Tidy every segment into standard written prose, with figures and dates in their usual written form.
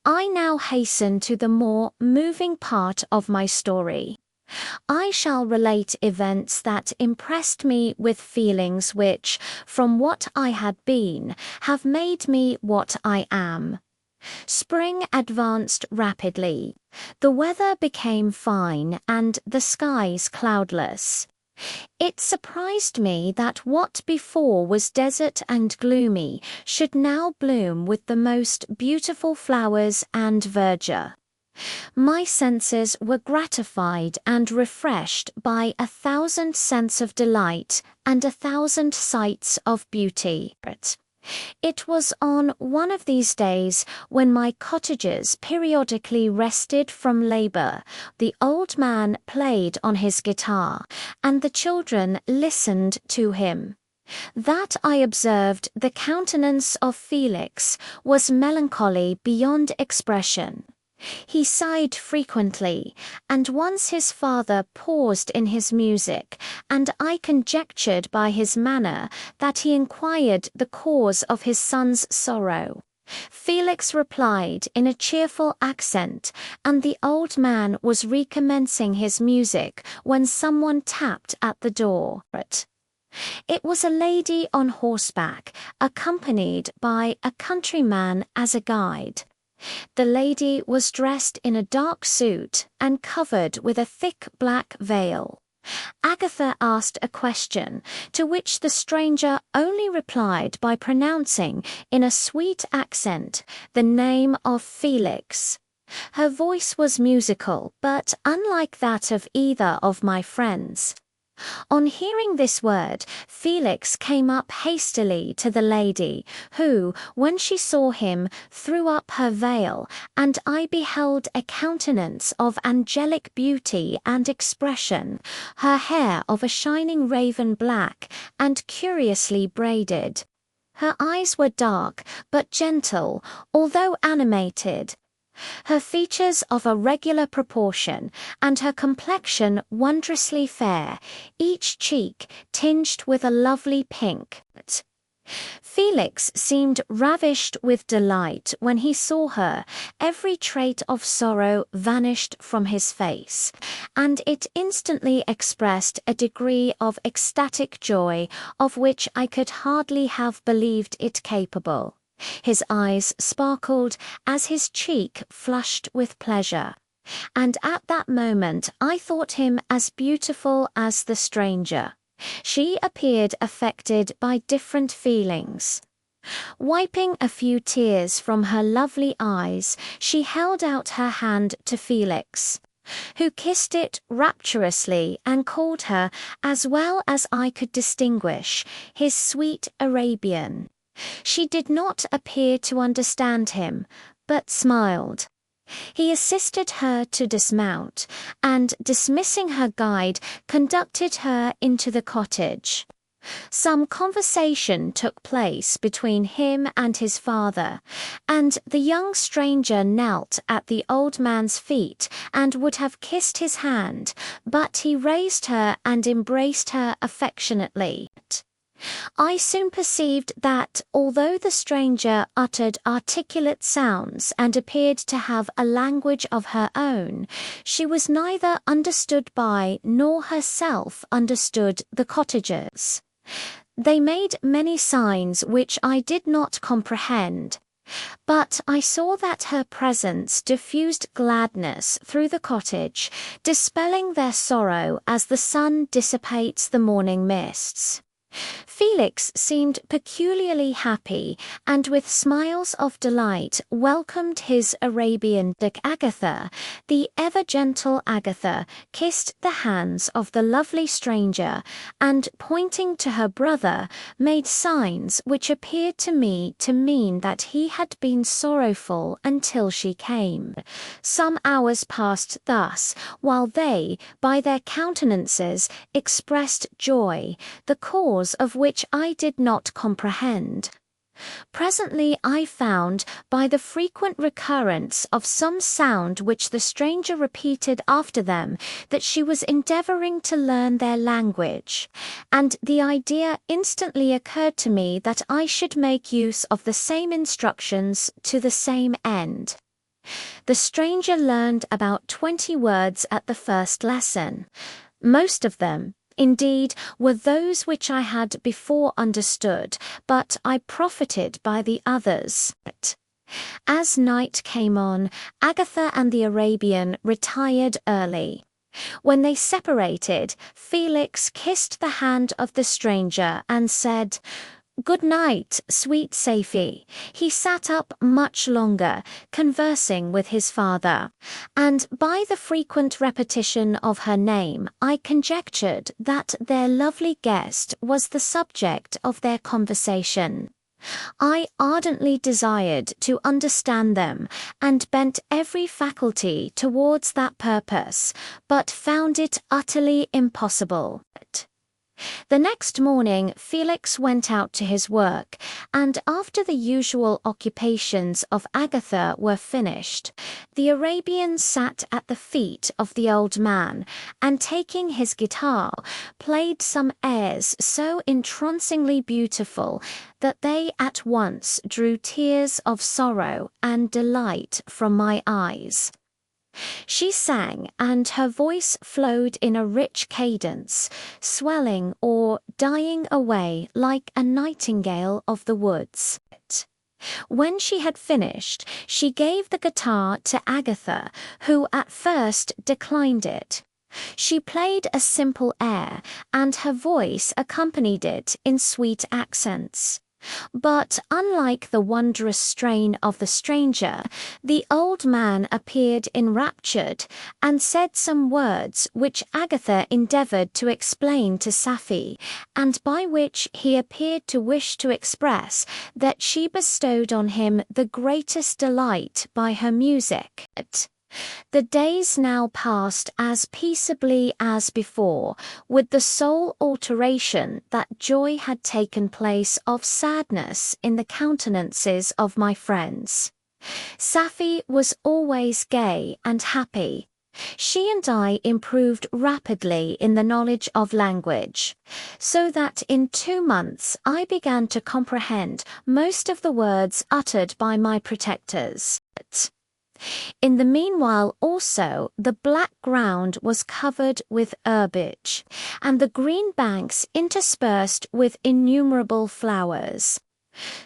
I now hasten to the more moving part of my story. I shall relate events that impressed me with feelings which, from what I had been, have made me what I am. Spring advanced rapidly. The weather became fine and the skies cloudless. It surprised me that what before was desert and gloomy should now bloom with the most beautiful flowers and verdure. My senses were gratified and refreshed by 1,000 scents of delight and 1,000 sights of beauty. It was on one of these days when my cottagers periodically rested from labor, the old man played on his guitar, and the children listened to him, that I observed the countenance of Felix was melancholy beyond expression. He sighed frequently, and once his father paused in his music, and I conjectured by his manner that he inquired the cause of his son's sorrow. Felix replied in a cheerful accent, and the old man was recommencing his music when someone tapped at the door. It was a lady on horseback, accompanied by a countryman as a guide. The lady was dressed in a dark suit and covered with a thick black veil. Agatha asked a question, to which the stranger only replied by pronouncing, in a sweet accent, the name of Felix. Her voice was musical, but unlike that of either of my friends. On hearing this word, Felix came up hastily to the lady, who, when she saw him, threw up her veil, and I beheld a countenance of angelic beauty and expression, her hair of a shining raven black, and curiously braided. Her eyes were dark, but gentle, although animated. Her features of a regular proportion, and her complexion wondrously fair, each cheek tinged with a lovely pink. Felix seemed ravished with delight when he saw her. Every trait of sorrow vanished from his face, and it instantly expressed a degree of ecstatic joy of which I could hardly have believed it capable. His eyes sparkled as his cheek flushed with pleasure, and at that moment I thought him as beautiful as the stranger. She appeared affected by different feelings. Wiping a few tears from her lovely eyes, she held out her hand to Felix, who kissed it rapturously and called her, as well as I could distinguish, his sweet Arabian. She did not appear to understand him, but smiled. He assisted her to dismount, and, dismissing her guide, conducted her into the cottage. Some conversation took place between him and his father, and the young stranger knelt at the old man's feet and would have kissed his hand, but he raised her and embraced her affectionately. I soon perceived that, although the stranger uttered articulate sounds and appeared to have a language of her own, she was neither understood by nor herself understood the cottagers. They made many signs which I did not comprehend, but I saw that her presence diffused gladness through the cottage, dispelling their sorrow as the sun dissipates the morning mists. Felix seemed peculiarly happy, and with smiles of delight welcomed his Arabian. Agatha, the ever-gentle Agatha, kissed the hands of the lovely stranger, and, pointing to her brother, made signs which appeared to me to mean that he had been sorrowful until she came. Some hours passed thus, while they, by their countenances, expressed joy, the cause of which I did not comprehend. Presently I found, by the frequent recurrence of some sound which the stranger repeated after them, that she was endeavouring to learn their language, and the idea instantly occurred to me that I should make use of the same instructions to the same end. The stranger learned about 20 words at the first lesson. Most of them, indeed, were those which I had before understood, but I profited by the others. As night came on, Agatha and the Arabian retired early. When they separated, Felix kissed the hand of the stranger and said, "Good night, sweet Safie." He sat up much longer, conversing with his father, and by the frequent repetition of her name, I conjectured that their lovely guest was the subject of their conversation. I ardently desired to understand them, and bent every faculty towards that purpose, but found it utterly impossible. The next morning Felix went out to his work, and after the usual occupations of Agatha were finished, the Arabian sat at the feet of the old man, and taking his guitar, played some airs so entrancingly beautiful that they at once drew tears of sorrow and delight from my eyes. She sang, and her voice flowed in a rich cadence, swelling or dying away like a nightingale of the woods. When she had finished, she gave the guitar to Agatha, who at first declined it. She played a simple air, and her voice accompanied it in sweet accents. But unlike the wondrous strain of the stranger, the old man appeared enraptured, and said some words which Agatha endeavoured to explain to Safie, and by which he appeared to wish to express that she bestowed on him the greatest delight by her music. The days now passed as peaceably as before, with the sole alteration that joy had taken place of sadness in the countenances of my friends. Safie was always gay and happy. She and I improved rapidly in the knowledge of language, so that in 2 months I began to comprehend most of the words uttered by my protectors. In the meanwhile also the black ground was covered with herbage, and the green banks interspersed with innumerable flowers.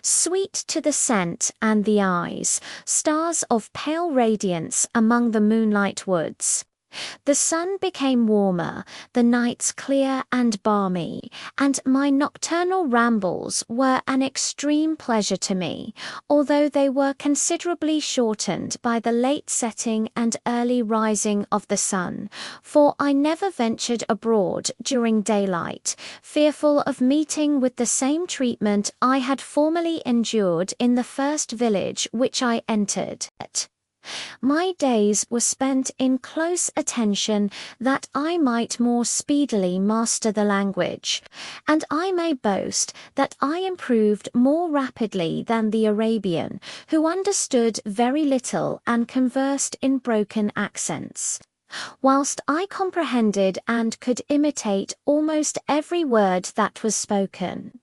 Sweet to the scent and the eyes, stars of pale radiance among the moonlight woods. The sun became warmer, the nights clear and balmy, and my nocturnal rambles were an extreme pleasure to me, although they were considerably shortened by the late setting and early rising of the sun, for I never ventured abroad during daylight, fearful of meeting with the same treatment I had formerly endured in the first village which I entered. My days were spent in close attention that I might more speedily master the language, and I may boast that I improved more rapidly than the Arabian, who understood very little and conversed in broken accents, whilst I comprehended and could imitate almost every word that was spoken.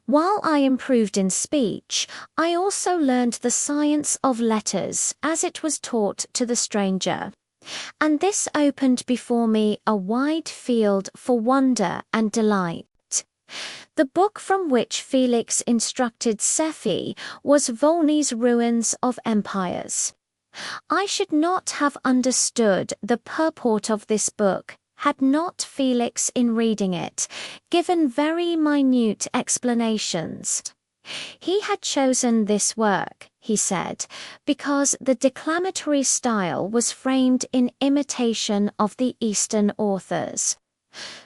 While I improved in speech, I also learned the science of letters as it was taught to the stranger, and this opened before me a wide field for wonder and delight. The book from which Felix instructed Safie was Volney's Ruins of Empires. I should not have understood the purport of this book had not Felix, in reading it, given very minute explanations. He had chosen this work, he said, because the declamatory style was framed in imitation of the Eastern authors.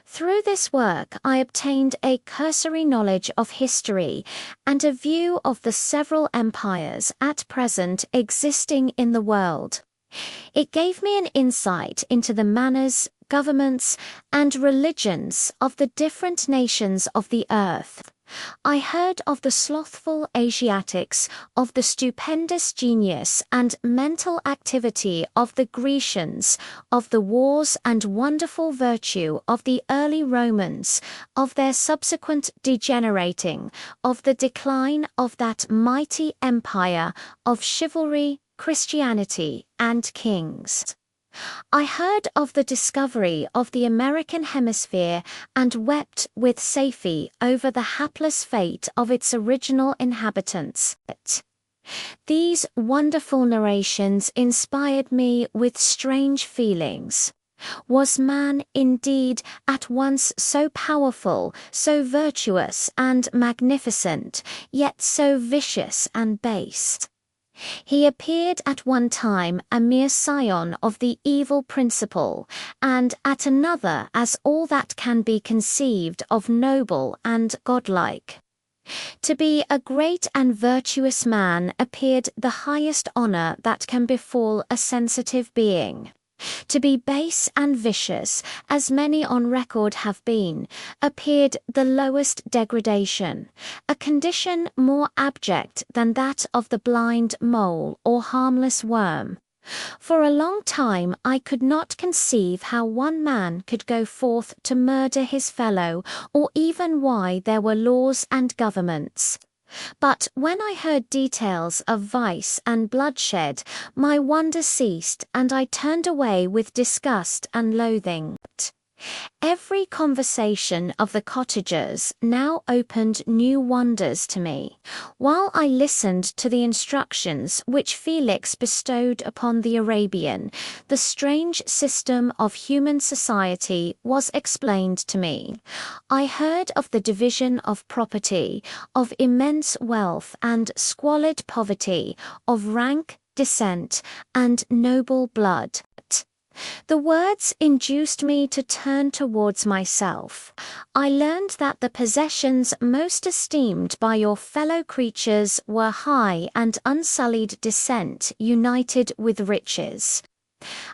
Through this work I obtained a cursory knowledge of history and a view of the several empires at present existing in the world. It gave me an insight into the manners, governments, and religions of the different nations of the earth. I heard of the slothful Asiatics, of the stupendous genius and mental activity of the Grecians, of the wars and wonderful virtue of the early Romans, of their subsequent degenerating, of the decline of that mighty empire, of chivalry, Christianity, and kings. I heard of the discovery of the American hemisphere and wept with Safie over the hapless fate of its original inhabitants. These wonderful narrations inspired me with strange feelings. Was man indeed at once so powerful, so virtuous and magnificent, yet so vicious and base? He appeared at one time a mere scion of the evil principle, and at another as all that can be conceived of noble and godlike. To be a great and virtuous man appeared the highest honor that can befall a sensitive being. To be base and vicious, as many on record have been, appeared the lowest degradation, a condition more abject than that of the blind mole or harmless worm. For a long time I could not conceive how one man could go forth to murder his fellow, or even why there were laws and governments. But when I heard details of vice and bloodshed, my wonder ceased, and I turned away with disgust and loathing. Every conversation of the cottagers now opened new wonders to me, while I listened to the instructions which Felix bestowed upon the Arabian. The strange system of human society was explained to me. I heard of the division of property, of immense wealth and squalid poverty, of rank, descent, and noble blood. The words induced me to turn towards myself. I learned that the possessions most esteemed by your fellow creatures were high and unsullied descent united with riches.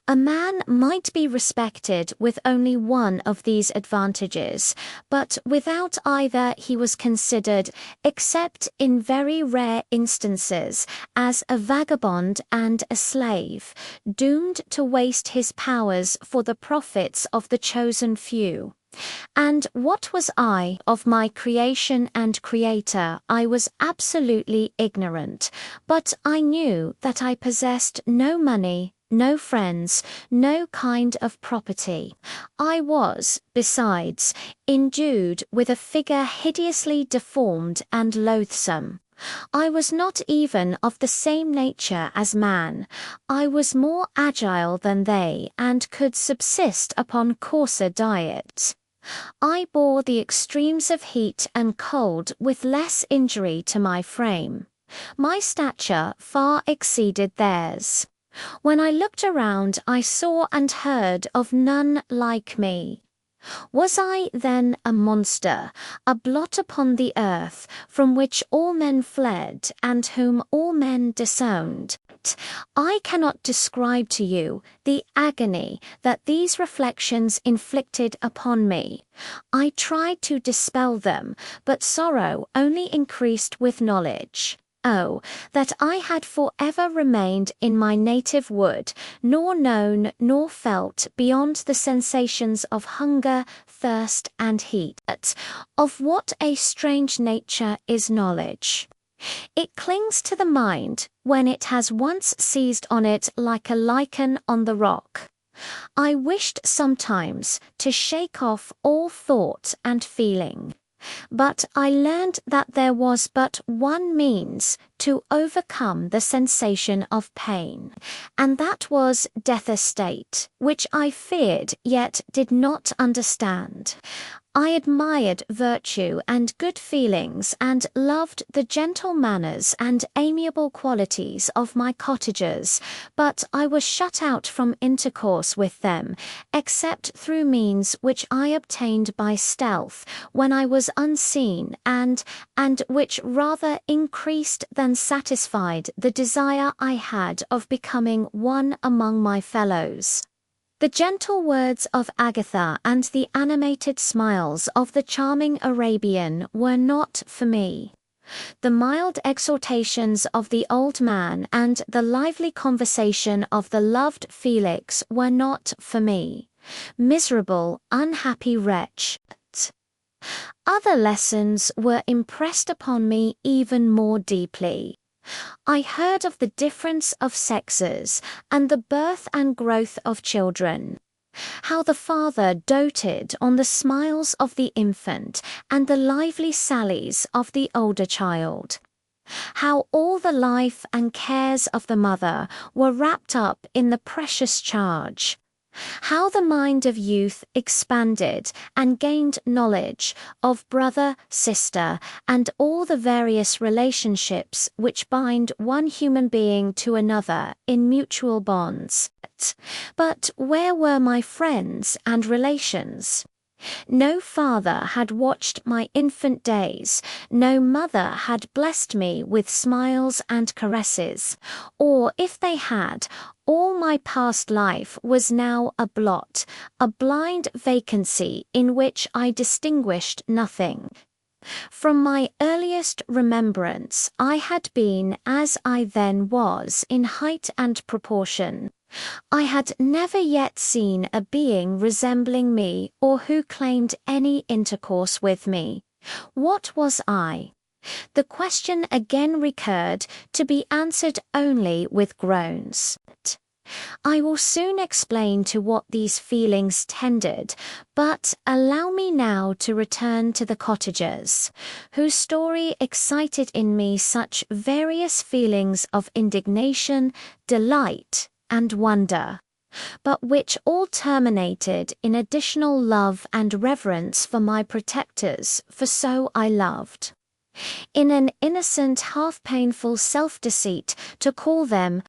A man might be respected with only one of these advantages, but without either he was considered, except in very rare instances, as a vagabond and a slave, doomed to waste his powers for the profits of the chosen few. And what was I of my creation and creator? I was absolutely ignorant, but I knew that I possessed no money, no friends, no kind of property. I was, besides, endued with a figure hideously deformed and loathsome. I was not even of the same nature as man. I was more agile than they, and could subsist upon coarser diet. I bore the extremes of heat and cold with less injury to my frame. My stature far exceeded theirs. When I looked around, I saw and heard of none like me. Was I then a monster, a blot upon the earth, from which all men fled, and whom all men disowned? I cannot describe to you the agony that these reflections inflicted upon me. I tried to dispel them, but sorrow only increased with knowledge. Oh, that I had forever remained in my native wood, nor known nor felt beyond the sensations of hunger, thirst, and heat. Of what a strange nature is knowledge! It clings to the mind when it has once seized on it like a lichen on the rock. I wished sometimes to shake off all thought and feeling. But I learned that there was but one means to overcome the sensation of pain, and that was death estate, which I feared yet did not understand. I admired virtue and good feelings, and loved the gentle manners and amiable qualities of my cottagers, but I was shut out from intercourse with them, except through means which I obtained by stealth, when I was unseen, and which rather increased than satisfied the desire I had of becoming one among my fellows. The gentle words of Agatha and the animated smiles of the charming Arabian were not for me. The mild exhortations of the old man and the lively conversation of the loved Felix were not for me. Miserable, unhappy wretch! Other lessons were impressed upon me even more deeply. I heard of the difference of sexes and the birth and growth of children. How the father doted on the smiles of the infant and the lively sallies of the older child. How all the life and cares of the mother were wrapped up in the precious charge. How the mind of youth expanded and gained knowledge of brother, sister, and all the various relationships which bind one human being to another in mutual bonds. But where were my friends and relations? No father had watched my infant days, no mother had blessed me with smiles and caresses, or if they had, all my past life was now a blot, a blind vacancy in which I distinguished nothing. From my earliest remembrance I had been as I then was in height and proportion. I had never yet seen a being resembling me or who claimed any intercourse with me. What was I? The question again recurred, to be answered only with groans. I will soon explain to what these feelings tended, but allow me now to return to the cottagers, whose story excited in me such various feelings of indignation, delight, and wonder, but which all terminated in additional love and reverence for my protectors, for so I loved. In an innocent half-painful self-deceit to call them